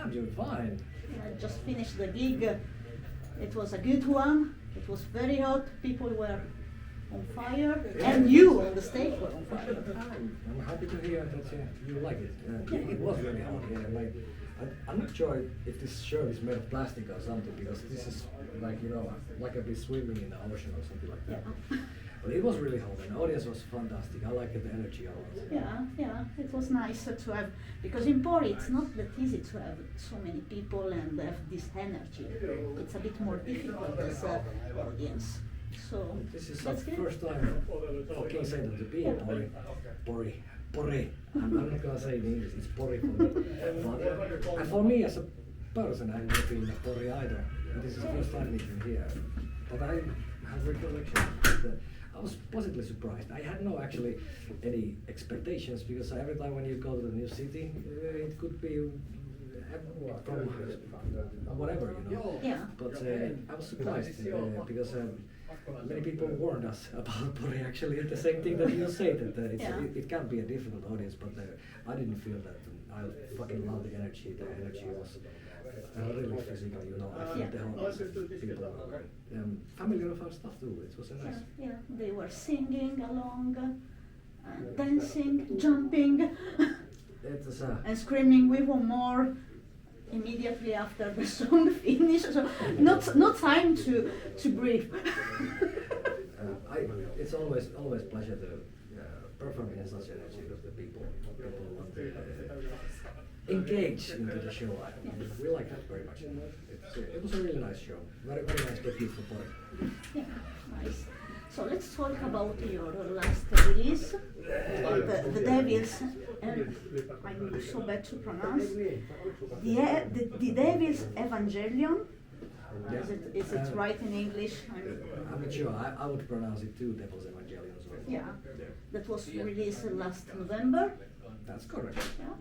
I'm doing fine. I just finished the gig. It was a good one. It was very hot. People were on fire, and you on the stage were on fire. I'm happy to hear that you like it. It was really hot. Yeah, I'm not sure if this shirt is made of plastic or something, because this is like, you know, like I've been swimming in the ocean or something like that. Yeah. But it was really hot, and the audience was fantastic. I liked the energy a lot. Yeah, it was nice to have, because in Pori it's not that easy to have so many people and have this energy. It's a bit more difficult as an audience. So This is the that's good. first time for King Satan to be in Pori. I'm not gonna say it in English, it's Pori for me. But, and for me as a person, I've never been in Pori either. And this is the first time meeting here. But I have recollection that I was positively surprised. I had no actually any expectations, because every time when you go to the new city, it could be from whatever, you know. Yeah. But I was surprised because many people warned us about Pori, actually, the same thing that you say, that it can be a difficult audience, but I didn't feel that. I fucking love the energy. The energy was really physical, you know. I felt the whole people familiar with our stuff too. It was a nice. Yeah, they were singing along, dancing, jumping, It was and screaming. We want more immediately after the song finished. So not time to breathe. It's always pleasure to perform in such energy with the people want to engage into the show. We like that very much. It was a really nice show. Very nice debut for Pori. Yeah, nice. So let's talk about your last release, the Devil's, and I'm so bad to pronounce, the Devil's Evangelion. Yeah. Is it right in English? I'm not sure. I would pronounce it too, Devil's Evangelion as well. Yeah, that was released last November. That's correct. Yeah.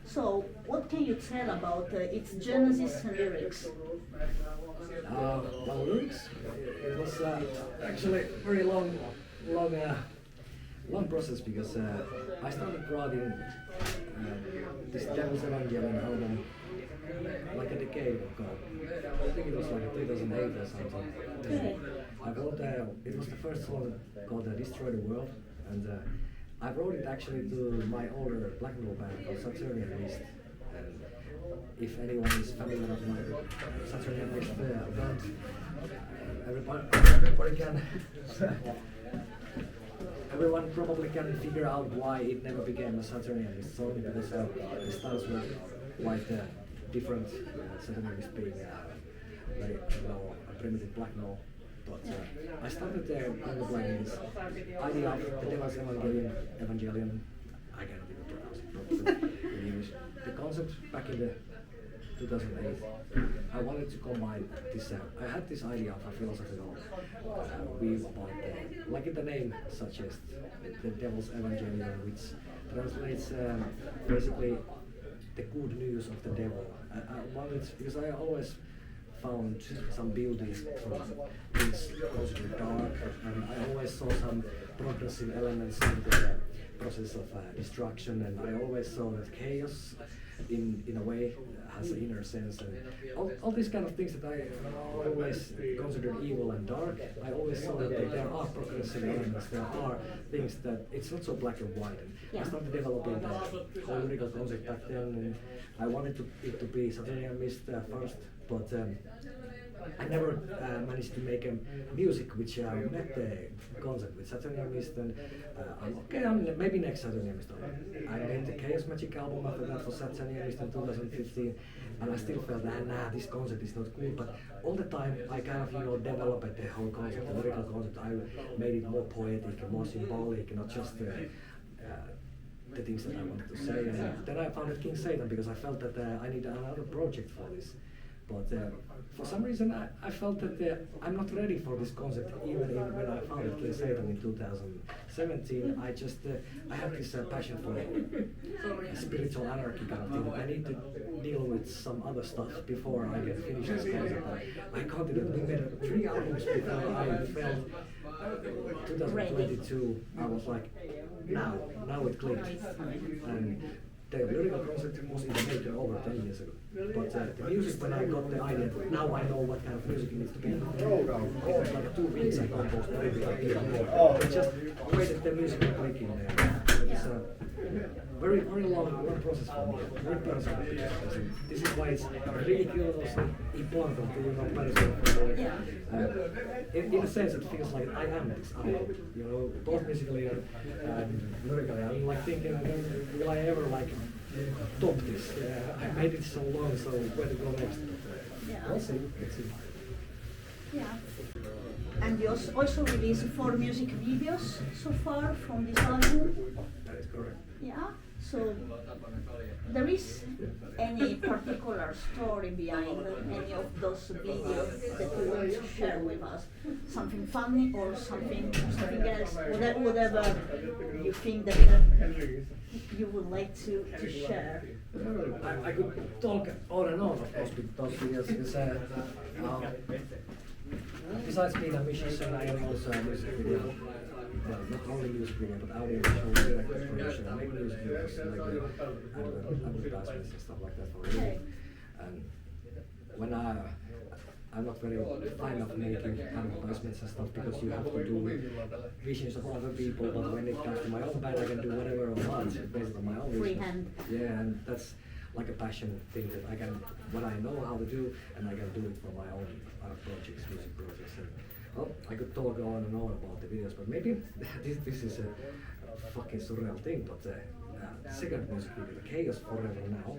So, what can you tell about its genesis and lyrics? Well, lyrics, it was actually a very long process, because I started writing this Devil's Evangelion album like a decade ago. I think it was like 2008 or something. Okay. I wrote, it was the first song called Destroy the World, and I wrote it actually to my older black metal band called Saturnian Mist. And if anyone is familiar with my Saturnian Mist band, everybody can everyone probably can figure out why it never became a Saturnian Mist song, because the styles were quite different. Saturnian Mist being very primitive black metal. But I started there in the playing this idea of the Devil's Evangelion. I cannot even pronounce it properly in English. The concept back in the 2008, I wanted to combine this. I had this idea of a philosophical view about, like in the name suggests, the Devil's Evangelion, which translates basically the good news of the devil. I wanted, because I always found some beauty from things considered dark, and I always saw some progressive elements in the process of destruction, and I always saw that chaos in a way has an inner sense, and all these kind of things that I always considered evil and dark. I always saw that there are progressive elements, there are things that it's not so black and white, and I started developing the whole lyrical concept back then, and I wanted it to be Saturnian Mist first, but I never managed to make music which met the concept with Saturnian Mist, and maybe next Saturnian Mist. I made the Chaos Magic album after that for Saturnian Mist in 2015, and I still felt that this concept is not cool, but all the time I kind of developed the whole concept, the lyrical concept. I made it more poetic, more symbolic, not just the things that I wanted to say. And then I founded King Satan because I felt that I needed another project for this. But for some reason I felt that I'm not ready for this concept. Even when I founded King Satan in 2017, I have this passion for spiritual anarchy kind of thing. I need to deal with some other stuff before I can finish this concept. I continued. We made 3 albums before I felt 2022. I was like, now it clicked. And the lyrical concept was in the making over 10 years ago. But the music, when I got the idea, now I know what kind of music it needs to be. It was like 2 weeks I composed everything I did. I just waited the music to click in there. It's a very, very long process for me, very personal. This is why it's ridiculously important to know personal. In a sense, it feels like I am this album, both musically and lyrically. I'm like thinking, will I ever like top this? I made it so long, so where to go next? We'll see. Let's see. Yeah. And you also released 4 music videos so far from this album. That is correct. Yeah. So there is any particular story behind any of those videos that you want to share with us? Something funny or something else? Whatever you think that you would like to share. I could talk on and on, of course, with those videos. Besides being a musician, I am also a music video. Well, not only music video, but audio visual production. I make music videos like advertisements and stuff like that for radio. And when I'm not very fond of making advertisements and stuff because you have to do visions of other people. But when it comes to my own band, I can do whatever I want based on my own visions. Freehand. Yeah, and that's like a passion thing that I can, what I know how to do, and I can do it for my own projects, music projects. And, well, I could talk on and on about the videos, but maybe this is a fucking surreal thing. But second music video, Chaos Forever Now,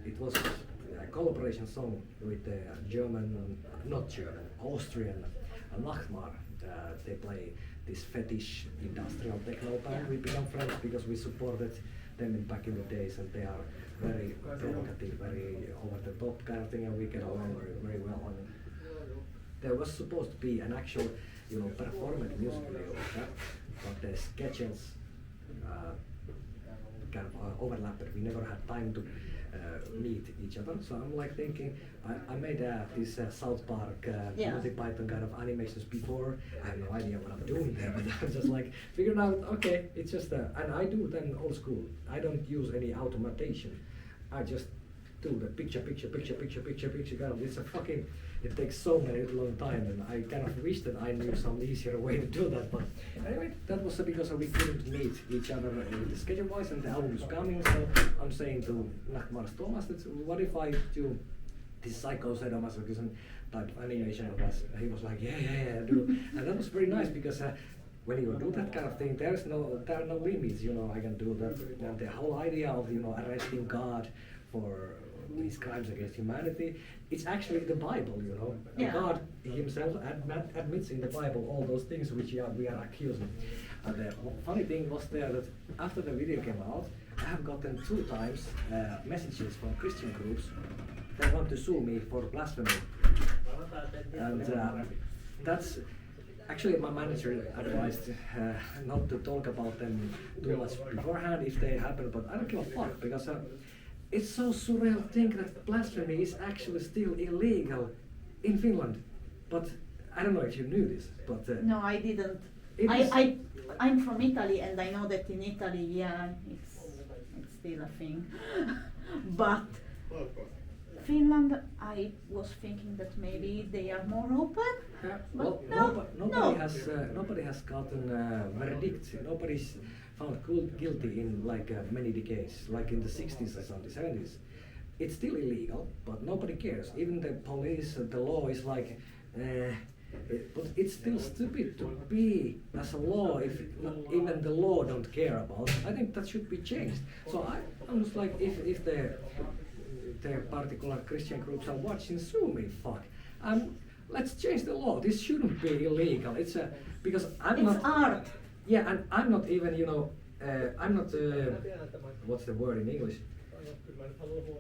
it was a collaboration song with the Austrian Nachmar. They play this fetish industrial techno band. We became friends because we supported them back in the days, and they are very provocative, very over the top kind of thing, and we get along very, very well. And there was supposed to be an actual, performance music video of that, but the schedules kind of overlapped. We never had time to meet each other. So I'm like thinking, I made this South Park Monty Python kind of animations before. I have no idea what I'm doing there, but I'm just like figuring out, okay, it's just and I do them old school. I don't use any automation. I just do the picture kind of, it's a fucking, it takes so many long time, and I kind of wish that I knew some easier way to do that, but anyway, that was because we couldn't meet each other schedule wise, and the album is coming, so I'm saying to Nachmar Thomas that what if I do this psychosadomasochism type of animation of us? He was like, yeah, do, and that was very nice because when you do that kind of thing, there are no limits, I can do that, and the whole idea of, arresting God for these crimes against humanity, it's actually the Bible, God himself admits in the Bible all those things which we are accusing. And the funny thing was there that after the video came out, I have gotten 2 times messages from Christian groups that want to sue me for blasphemy. And that's actually my manager advised not to talk about them too much beforehand if they happen, but I don't give a fuck because it's so surreal to think that blasphemy is actually still illegal in Finland. But I don't know if you knew this, but no, I didn't. I'm from Italy, and I know that in Italy, it's still a thing. But Finland, I was thinking that maybe they are more open. Well, nobody has gotten a verdict. Nobody's found guilty in many decades, like in the 60s or something, 70s. It's still illegal, but nobody cares. Even the police, the law is like, but it's still stupid to be as a law if even the law don't care about. I think that should be changed. So I'm just like, if the particular Christian groups are watching, sue me, fuck. Let's change the law. This shouldn't be illegal. It's because I'm not art. Yeah, and I'm not even, I'm not, what's the word in English?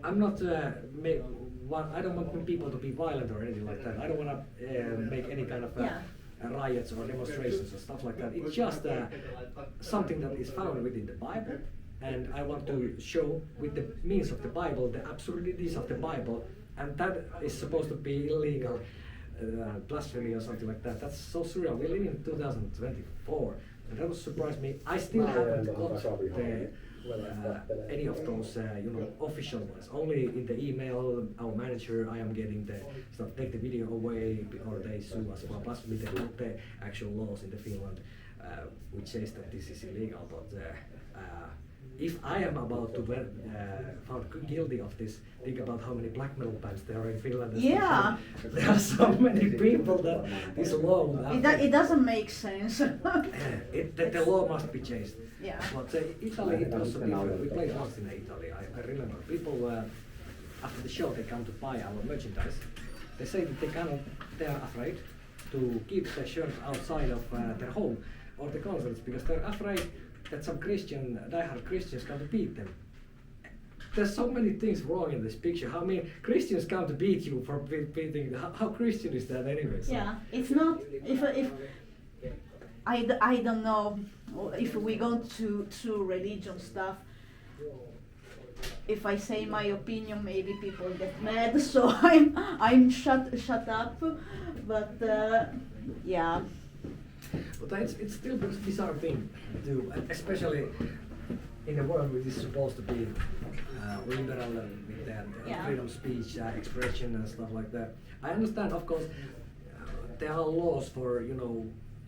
I'm not, I don't want people to be violent or anything like that. I don't want to make any kind of riots or demonstrations or stuff like that. It's just something that is found within the Bible, and I want to show with the means of the Bible the absurdities of the Bible, and that is supposed to be illegal. Blasphemy or something like that. That's so surreal. We live in 2024. And that was surprised me. I still haven't got the any of those official ones. Only in the email, our manager, I am getting the stuff, take the video away, or they sue us for blasphemy. They put the actual laws in the Finland, which says that this is illegal. But if I am about to be found guilty of this, think about how many black metal bands there are in Finland. Yeah. There are so many people that this law would affect. It doesn't make sense. The law must be changed. Yeah. But Italy, it was different. We played once in Italy. I remember people after the show they come to buy our merchandise. They say that they are afraid to keep the shirts outside of their home or the concerts because they're afraid that some diehard Christians come to beat them. There's so many things wrong in this picture. How many Christians come to beat you for beating? How Christian is that anyway? So. Yeah, it's not. If I don't know if we go to religion stuff. If I say my opinion, maybe people get mad. So I'm shut up. But yeah. But it's still a bizarre thing to, especially in a world which is supposed to be liberal with that freedom of speech, expression and stuff like that. I understand, of course, there are laws for,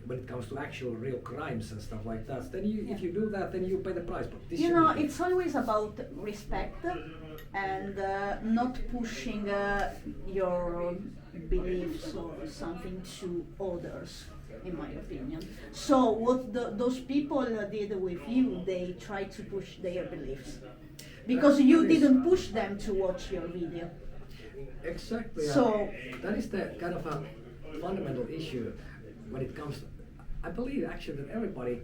when it comes to actual real crimes and stuff like that. Then if you do that, then you pay the price. But this it's always about respect and not pushing your beliefs or something to others, in my opinion. So what those people did with you, they tried to push their beliefs. Because you didn't push them to watch your video. Exactly. So that is the kind of a fundamental issue when it comes. I believe actually that everybody,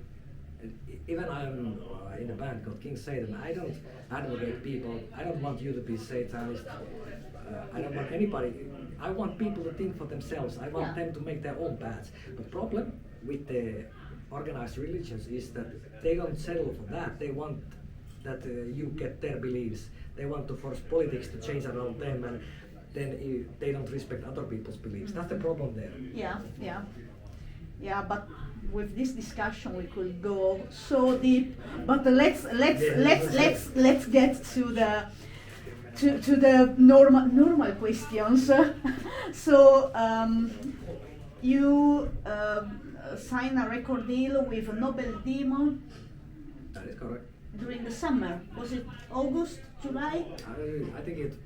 even I'm in a band called King Satan. I don't advocate people. I don't want you to be Satanist. I don't want anybody. I want people to think for themselves. I want them to make their own paths. The problem with the organized religions is that they don't settle for that. They want that you get their beliefs. They want to force politics to change around them, and then they don't respect other people's beliefs. That's the problem there. Yeah. But with this discussion, we could go so deep. But let's get to the normal questions. So you signed a record deal with Noble Demon. That is correct. During the summer, was it August, July? I think it's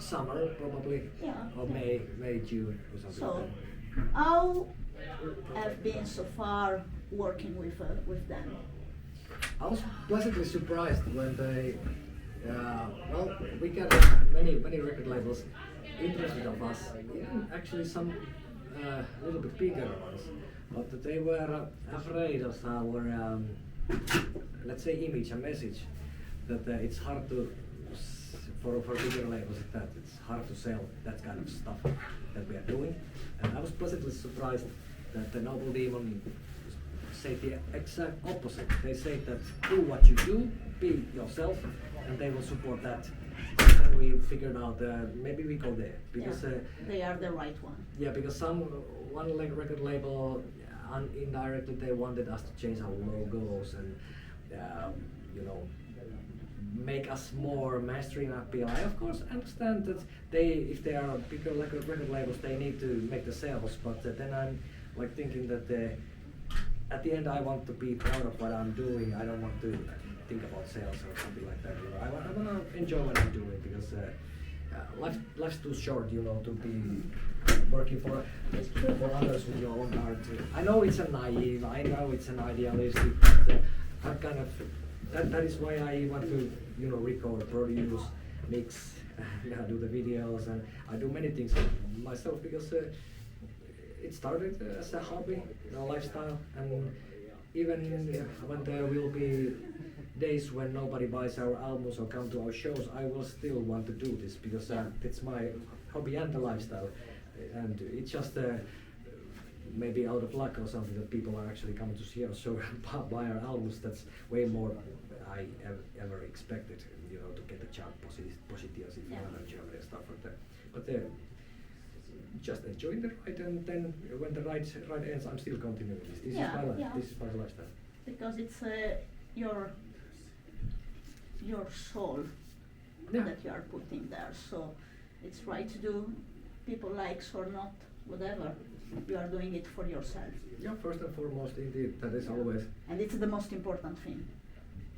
summer probably, or May, June or something. So, how have been so far working with them? I was pleasantly surprised when they, we got many record labels interested of us, even actually some little bit bigger ones, but they were afraid of our, let's say, image and message, that it's hard to, for bigger labels like that, it's hard to sell that kind of stuff that we are doing. And I was pleasantly surprised that the Noble Demon say the exact opposite. They say that do what you do, be yourself, and they will support that. And we figured out maybe we go there because they are the right one. Yeah, because one record label indirectly they wanted us to change our logos and make us more mainstream appeal. I of course understand that if they are bigger record labels, they need to make the sales. But then I'm like thinking that at the end I want to be proud of what I'm doing. I don't want to think about sales or something like that. I want to enjoy what I'm doing because life's too short, to be working for others with your own art. I know it's naive. I know it's an idealistic. But I'm kind of that is why I want to record, produce, mix, do the videos, and I do many things myself because it started as a hobby, lifestyle, and even when there will be days when nobody buys our albums or come to our shows, I will still want to do this because it's my hobby and the lifestyle, and it's just maybe out of luck or something that people are actually coming to see us show and buy our albums. That's way more I ever expected, to get the chart positives in Finland and Germany and stuff like that. But just enjoying the ride, and then when the ride ends, I'm still continuing this. This is my life. This is my lifestyle. Because it's your your soul that you are putting there. So it's right to do, people likes or not, whatever. You are doing it for yourself. Yeah, first and foremost, indeed, that is always. And it's the most important thing.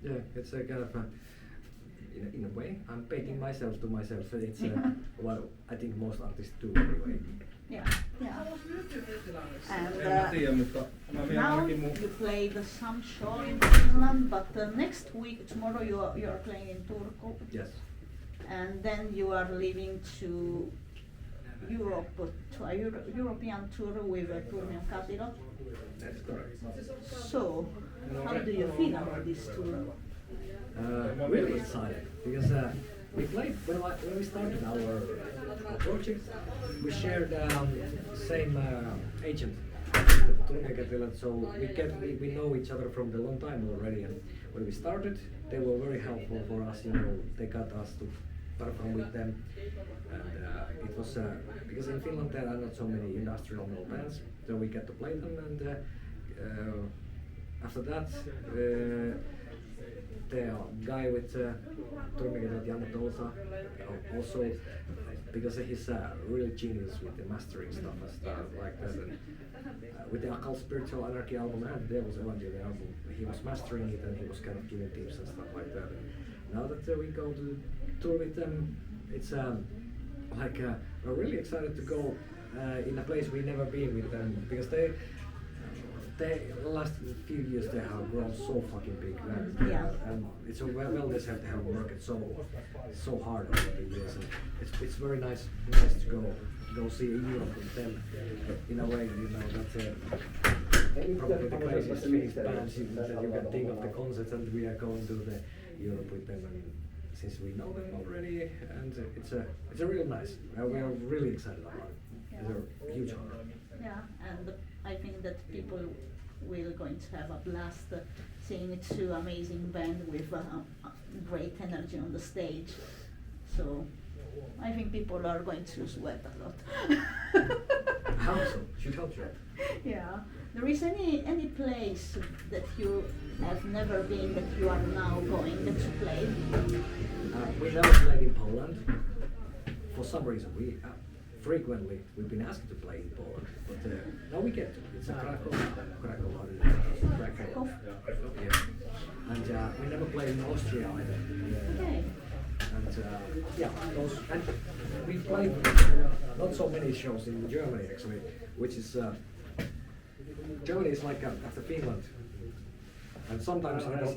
Yeah, it's a kind of in a way, I'm painting myself to myself. So it's what I think most artists do anyway. Yeah, yeah. And now you played some show in Finland, but next week, tomorrow you are playing in Turku. Yes. And then you are leaving to Europe, to a European tour with Turmion Capiro. That's correct. So, how do you feel about this tour? Really excited because we played when we started our project. We shared same agent, so we know each other from a long time already. And when we started, they were very helpful for us. You know, they got us to perform with them, and it was because in Finland there are not so many industrial metal bands, so we get to play them. And after that. The guy with Turmion Janne Tolsa, also because he's really genius with the mastering stuff and stuff like that. And with the Occult Spiritual Anarchy album, and there was Evangelion album, he was mastering it and he was kind of giving tips and stuff like that. And now that we go to tour with them, it's like we're really excited to go in a place we've never been with them because they last few years they have grown so fucking big, and it's a well deserved to have worked so hard over the years. And it's very nice to go see Europe with them. In a way, you know, that's probably the craziest Finnish bands that you can think of the concerts, and we are going to the Europe with them. And since we know them already, and it's a real nice. We are really excited about it. It's a huge honor. Yeah, and I think that people will going to have a blast seeing two amazing bands with great energy on the stage. So I think people are going to sweat a lot. I hope so. Should hope so. Yeah. There is any place that you have never been that you are now going to play? We never played in Poland. For some reason, frequently we've been asked to play in Poland, but now we get to. It's a Krakow. Yeah. And we never played in Austria either. Okay. And and we played not so many shows in Germany actually, which is Germany is like after Finland, and sometimes it is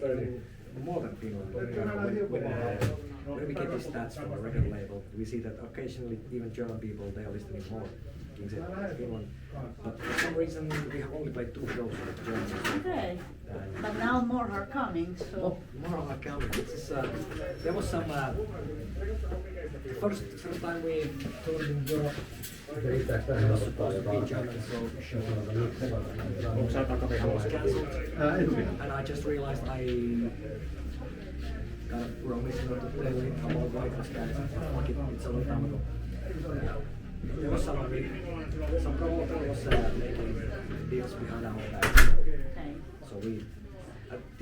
more than Finland. When we get these stats from a record label, we see that occasionally even German people, they are listening more in Finland. But for some reason we have only played 2 shows in Germany. Okay. But now more are coming, so... More are coming. There was some... first time we toured in Europe, it was supposed to be German, so it was cancelled. And I just realized I kind of promised not to tell it about why it was cancelled. It's a long time ago. There was some promoter was making deals behind our backs. Okay. So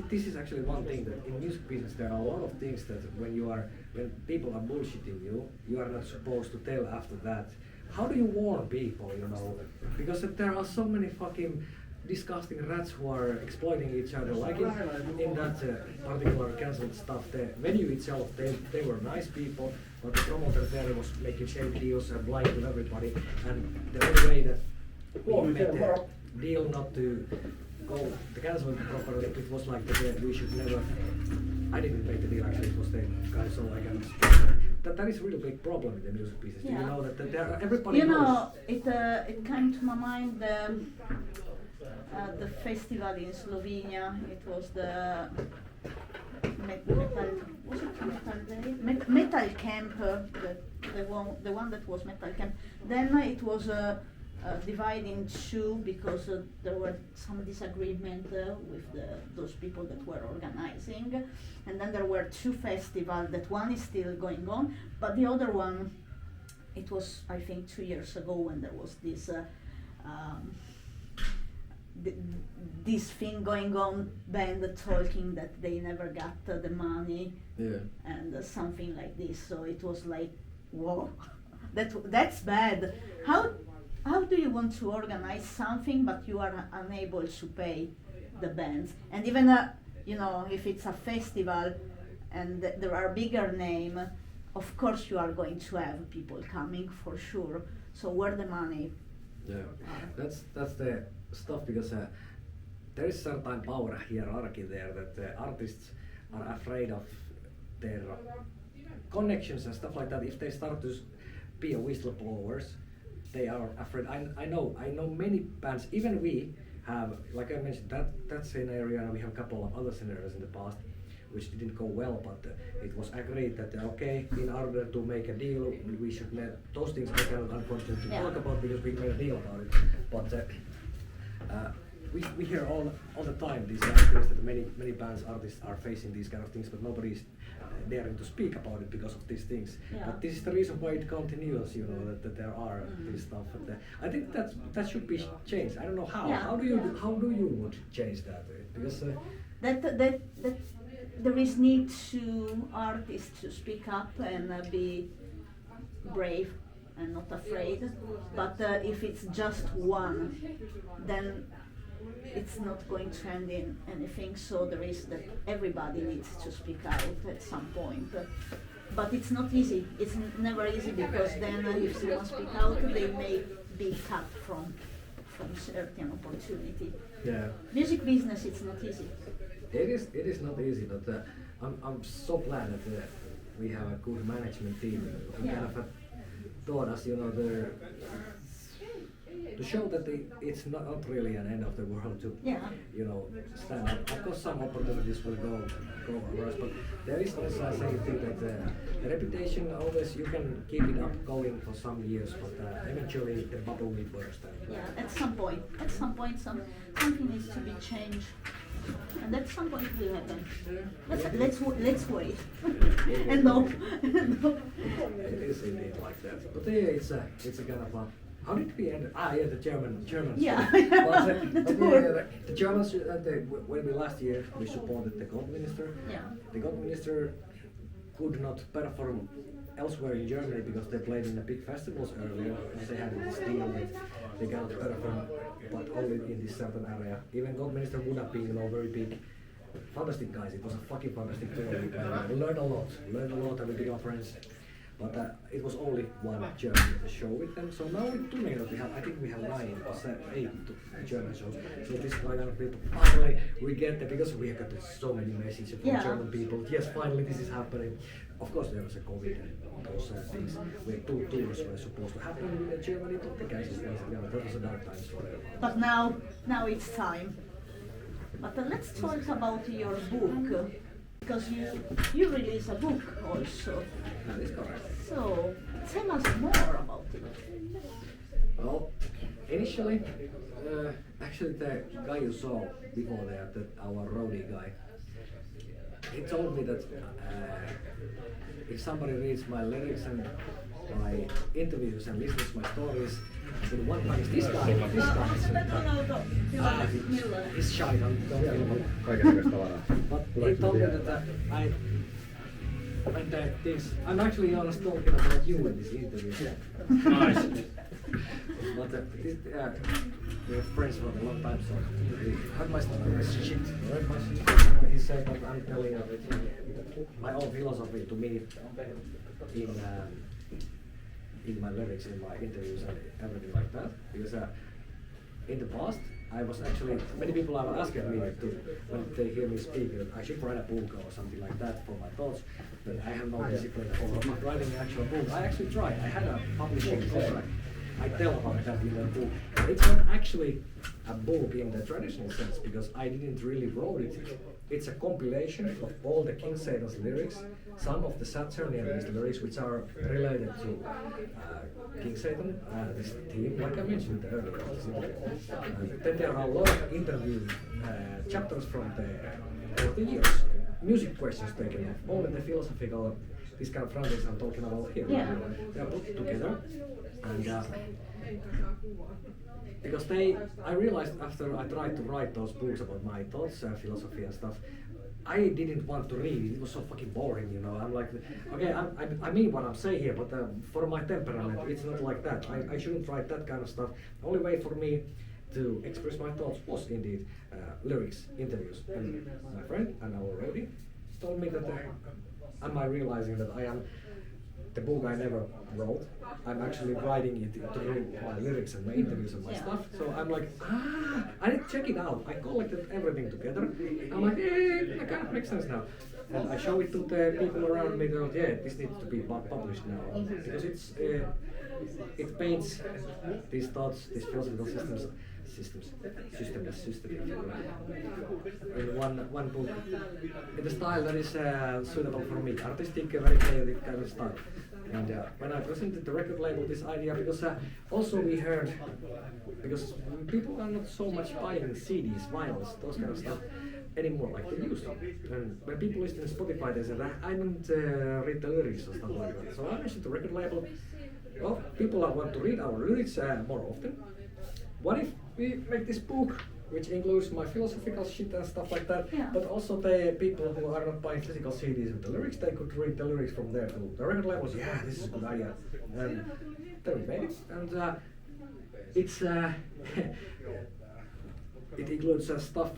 this is actually one thing that in music business there are a lot of things that when people are bullshitting you, you are not supposed to tell after that. How do you warn people, you know? Because there are so many fucking disgusting rats who are exploiting each other. Like in that particular cancelled stuff, the venue itself, they were nice people, but the promoter there was making shady deals and lying to everybody. And the only way that we made the deal not to go to cancel it properly, it was like we should never. I didn't make the deal actually, it was the guy, so I can. That is a really big problem in the music business. Yeah. You know that there everybody knows. Know, it came to my mind the festival in Slovenia. It was the Metal Camp, the one that was Metal Camp. Then it was divided in 2 because there were some disagreement with those people that were organizing, and then there were 2 festivals. That one is still going on, but the other one, it was I think 2 years ago when there was this th- this thing going on, band talking that they never got the money Yeah. and something like this. So it was like, whoa, that's bad. How do you want to organize something but you are unable to pay the bands? And even if it's a festival and there are bigger name, of course you are going to have people coming for sure. So where the money? Yeah, that's the stuff, because there is certain power hierarchy there that artists are afraid of their connections and stuff like that. If they start to be a whistleblowers, they are afraid. I know many bands, even we have, like I mentioned, that scenario, and we have a couple of other scenarios in the past which didn't go well, but it was agreed that okay, in order to make a deal, we should let those things I cannot unfortunately talk about because we made a deal about it. But we hear all the time these kind of things, that many bands, artists are facing these kind of things, but nobody is daring to speak about it because of these things. Yeah. But this is the reason why it continues, that there are this stuff. And I think that should be changed. I don't know how. Yeah. How do you would change that? Because That there is need to artists to speak up and be brave and not afraid. But if it's just one, then it's not going to end in anything. So there is that everybody needs to speak out at some point. But it's not easy. It's never easy, because then if someone speak out, they may be cut from certain opportunity. yeah. Music business, it's not easy. It is not easy, but I'm so glad that we have a good management team who kind of taught us, to show that it's not really an end of the world to, stand up. Of course, some opportunities will go worse, but there is also a saying thing that the reputation always, you can keep it up going for some years, but eventually the bubble will burst. Yeah, at some point something needs to be changed, and at some point it will happen. Let's wait and hope. It is indeed like that. But yeah, it's a kind of a. How did we end? The Germans. Yeah. The Germans. When we last year we supported the God Minister. Yeah. The God Minister could not perform elsewhere in Germany because they played in the big festivals earlier, and they had this deal that they cannot perform, but only in this certain area. Even God Minister would have been, very big. Fantastic guys. It was a fucking fantastic tour. We learned a lot. And we became friends. But it was only one German show with them. So now with together I think we have 9 or 8 German shows. So this kind of people, finally we get there, because we have got so many messages from German people. Yes, finally this is happening. Of course there was a COVID and those things where 2 tours were supposed to happen in Germany, but they cancelled things. That was a dark times for them. But now it's time. But let's talk about your book, because you release a book also. That is correct. So tell us more about it. Well, initially, actually the guy you saw before there, our roadie guy, he told me that if somebody reads my lyrics and my interviews and listens to my stories, then one time is this guy. He's shy, don't feel it. But he told me that when this, I'm actually honest talking about you in this interview. Nice. But we're friends for a long time, so he heard my shit. He said that I'm telling my own philosophy to me in my lyrics, in my interviews and everything like that. Because in the past, I was actually, many people are asking me when they hear me speak, I should write a book or something like that for my thoughts, but I have no discipline for writing an actual book. I actually tried. I had a publishing contract. I tell about that in the book. It's not actually a book in the traditional sense, because I didn't really wrote it. It's a compilation of all the King Satan's lyrics, some of the Saturnian lyrics which are related to King Satan, this theme, like I mentioned earlier. Then there are a lot of interview chapters from the years, music questions taken off, all the philosophical, this kind of things I'm talking about here. Yeah. They are put together, and because I realized after I tried to write those books about my thoughts, philosophy and stuff, I didn't want to read it. It was so fucking boring, you know. I'm like, okay, I mean what I'm saying here, but for my temperament, it's not like that. I shouldn't write that kind of stuff. The only way for me to express my thoughts was indeed lyrics, interviews. And my friend, and our roadie, told me that am I realizing that I am the book I never wrote. I'm actually writing it through my lyrics and my interviews and my stuff. So I'm like, I need to check it out. I collected everything together. I'm like, that kind of makes sense now. And I show it to the people around me. They're like, yeah, this needs to be published now because it paints these thoughts, these philosophical systems, in one book, in a style that is suitable for me, artistic, very chaotic kind of style. And when I presented the record label this idea, because also we heard, because people are not so much buying CDs, vinyls, those kind of stuff anymore like they used to. And when people listen to Spotify, they say, I don't read the lyrics or stuff like that. So I mentioned the record label. Well, people want to read our lyrics more often. What if we make this book, which includes my philosophical shit and stuff like that, but also the people who are not buying physical CDs with the lyrics, they could read the lyrics from there too. The record label was, yeah, this is a good idea. And then we made it, and it's it includes stuff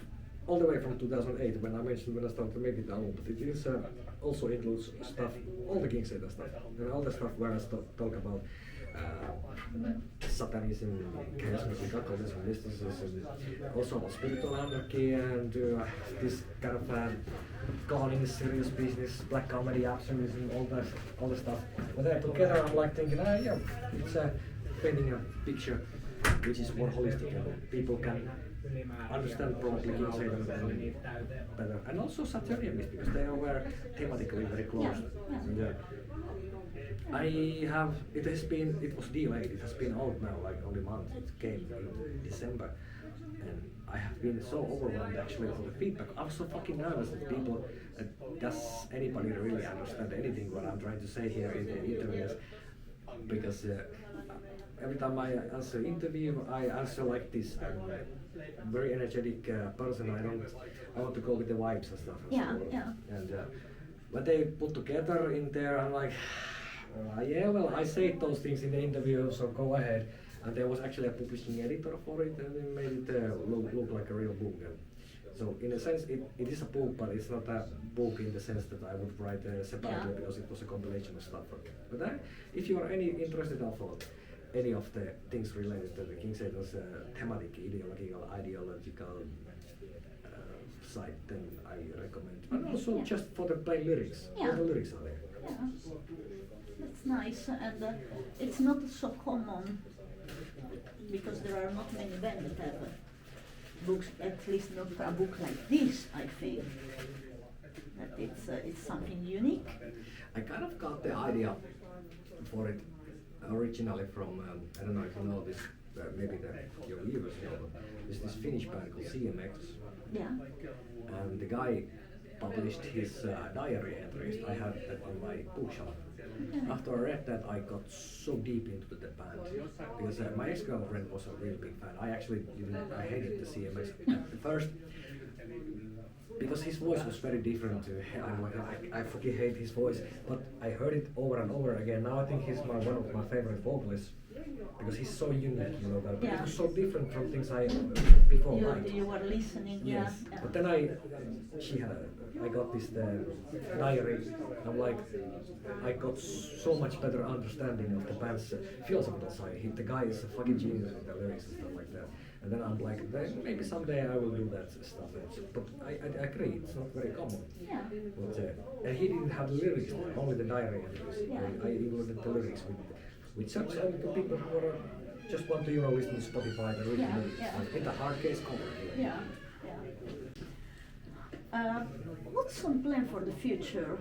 all the way from 2008 when I started to make it album, but it is also includes stuff, all the King Satan stuff, and all the stuff where I talk about Satanism, charismatic occultism, mysticism, also about spiritual anarchy and this kind of calling serious business, black comedy, absurdism, all the stuff. When they're together, I'm like thinking, yeah, it's painting a picture which is more holistic and people can understand probably King Satan better. And also Saturnians, because they were thematically very close. Yeah. It was delayed, it has been out now like only a month, it came in December. And I have been so overwhelmed actually for the feedback. I was so fucking nervous that people, does anybody really understand anything what I'm trying to say here in the interviews? Because every time I answer interview, I answer like this. I'm a very energetic person. I want to go with the vibes and stuff. And when they put together in there, I'm like, yeah, well, I said those things in the interview, so go ahead. And there was actually a publishing editor for it, and it made it look like a real book. So in a sense, it is a book, but it's not a book in the sense that I would write separately because it was a compilation of stuff. But if you are interested of any of the things related to the King Satan's thematic, ideological side, then I recommend. And also just for the plain lyrics. All the lyrics are there. Yeah. That's nice, and it's not so common because there are not many bands that have books, at least not a book like this, I think. That it's something unique. I kind of got the idea for it originally from, I don't know if you know this, maybe your viewers know, but there's this Finnish band called CMX. Yeah. And the guy published his diary entries. I had that on my bookshelf. After I read that, I got so deep into the band because my ex-girlfriend was a real big fan. I hated the CMX at first because his voice was very different. I'm like, I fucking hate his voice, but I heard it over and over again. Now I think he's one of my favorite vocalists because he's so unique, you know. But it was so different from things I before liked. You were listening, yes. Yeah. But then I got this diary. I'm like, I got so much better understanding of the band's philosophical side. The guy is a fucking genius with the lyrics and stuff like that. And then I'm like, maybe someday I will do that stuff. But I agree, it's not very common. Yeah. But, and he didn't have the lyrics, only the diary entries. Yeah. I included the lyrics with such people who just want to listen to Spotify and read the lyrics. In the hard case cover. Yeah. What's some plan for the future?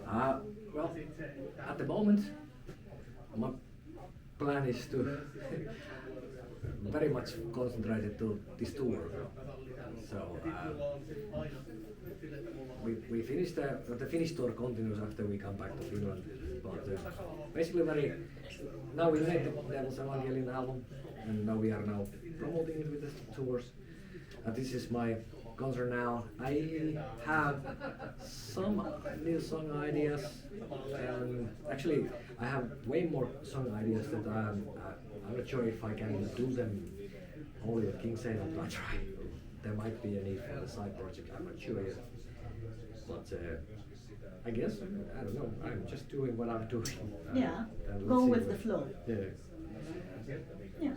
Well, at the moment, my plan is to very much concentrated to this tour. So we finished the Finnish tour continues after we come back to Finland. But basically, now we made the Devil's Evangelion album, and now we are promoting it with the tours. This is my concert now. I have some new song ideas, and actually I have way more song ideas that I'm not sure if I can do them only with King Saint, but I try. There might be a need for the side project, I'm not sure yet. But I guess, I don't know, I'm just doing what I'm doing. Yeah, go with the flow. Yeah. Yeah.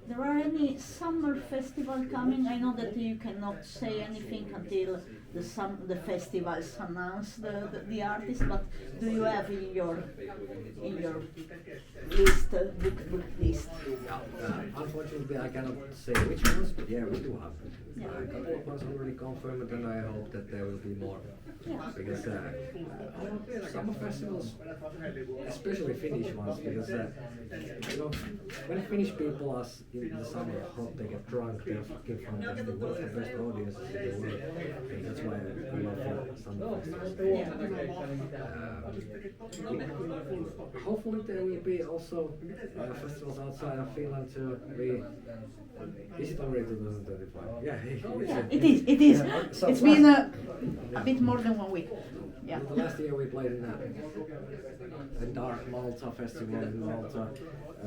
There are any summer festival coming? I know that you cannot say anything until the festivals announce the artist, but do you have in your list book list? Unfortunately, I cannot say which ones, but yeah, we do have. A couple of ones already confirmed, and I hope that there will be more. Yeah. Because summer festivals, especially Finnish ones, because when Finnish people are in the summer hot, they get drunk, they're fucking fantastic, one of the best audiences in the world, and that's why I love summer festivals. Hopefully there will be also festivals outside of Finland too. Is it already 2025? Yeah, it is. So it's been a bit more than 1 week. Yeah. Last year we played in the Dark Malta festival in Malta.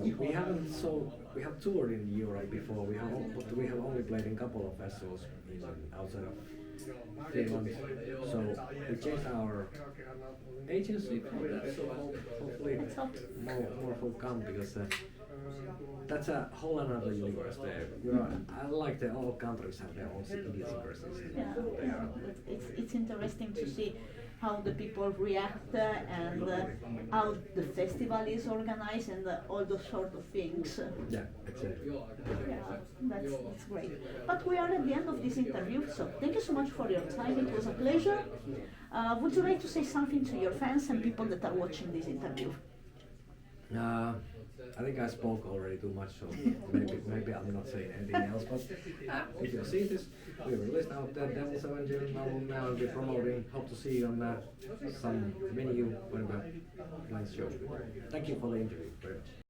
We have toured in Europe before. But we have only played in a couple of festivals outside of Finland. So we changed our agency for that. So hopefully more will come, because that's a whole another universe there. I like that all countries have their own idiosyncrasies. Yeah. It's interesting to see how the people react and how the festival is organized and all those sort of things. Yeah, exactly. Yeah, that's great. But we are at the end of this interview, so thank you so much for your time. It was a pleasure. Would you like to say something to your fans and people that are watching this interview? I think I spoke already too much, so maybe I'm not saying anything else. But if you see this, we released out the Devil's Evangelion album now, and we're promoting. Hope to see you on some venue when we're playing show. Thank you for the interview.